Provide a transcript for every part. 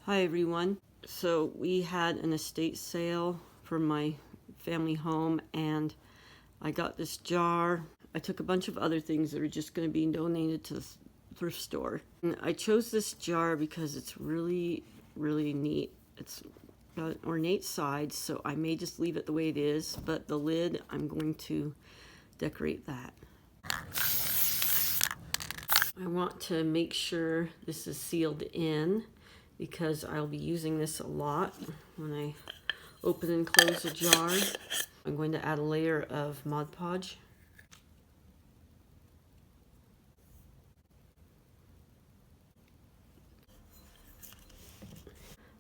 Hi everyone. So we had an estate sale for my family home and I got this jar. I took a bunch of other things that are just going to be donated to the thrift store. And I chose this jar because it's really neat. It's got an ornate side, so I may just leave it the way it is, but the lid, I'm going to decorate that. I want to make sure this is sealed in because I'll be using this a lot when I open and close a jar. I'm going to add a layer of Mod Podge.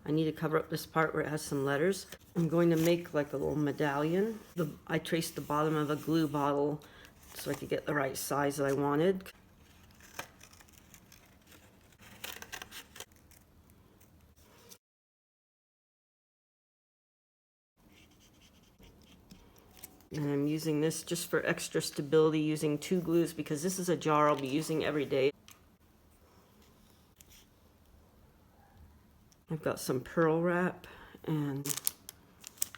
I need to cover up this part where it has some letters. I'm going to make like a little medallion. I traced the bottom of a glue bottle so I could get the right size that I wanted. And I'm using this just for extra stability, using 2 glues because this is a jar I'll be using every day. I've got some pearl wrap and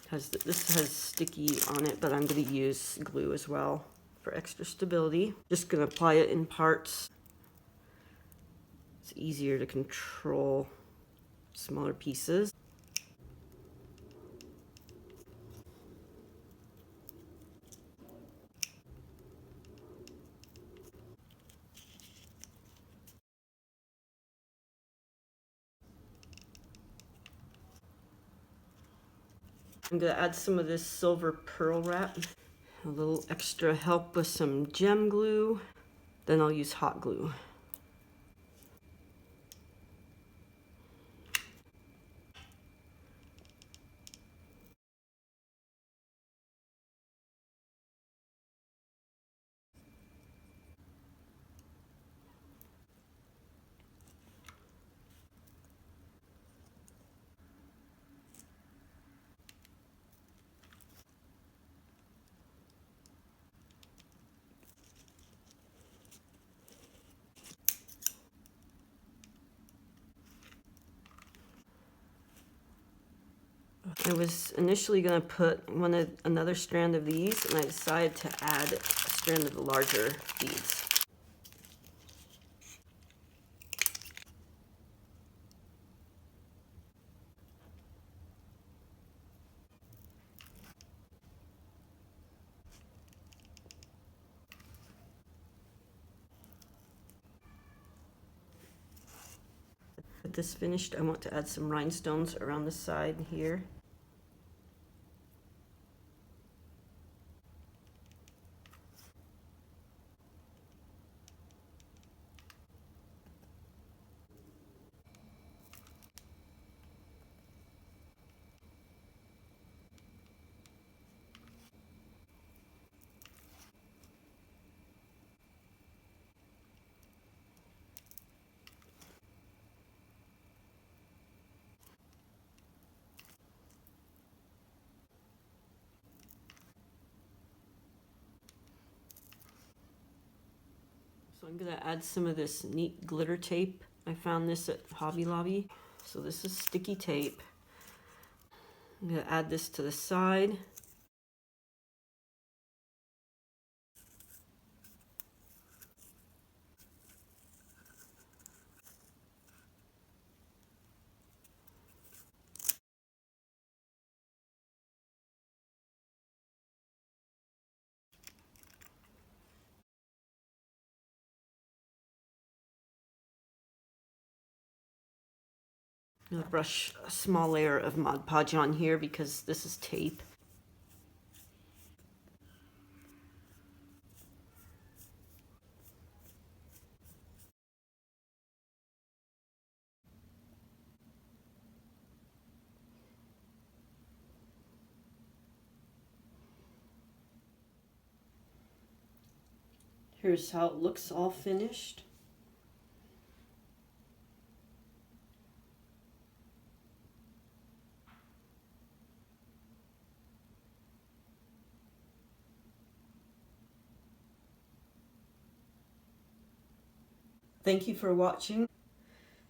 this has sticky on it, but I'm going to use glue as well for extra stability. Just going to apply it in parts. It's easier to control smaller pieces. I'm going to add some of this silver pearl wrap, a little extra help with some gem glue, then I'll use hot glue. I was initially going to put another strand of these, and I decided to add a strand of the larger beads. With this finished, I want to add some rhinestones around the side here. So I'm going to add some of this neat glitter tape. I found this at Hobby Lobby. So this is sticky tape. I'm going to add this to the side. I'm going to brush a small layer of Mod Podge on here because this is tape. Here's how it looks all finished. Thank you for watching.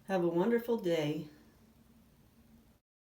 Have a wonderful day.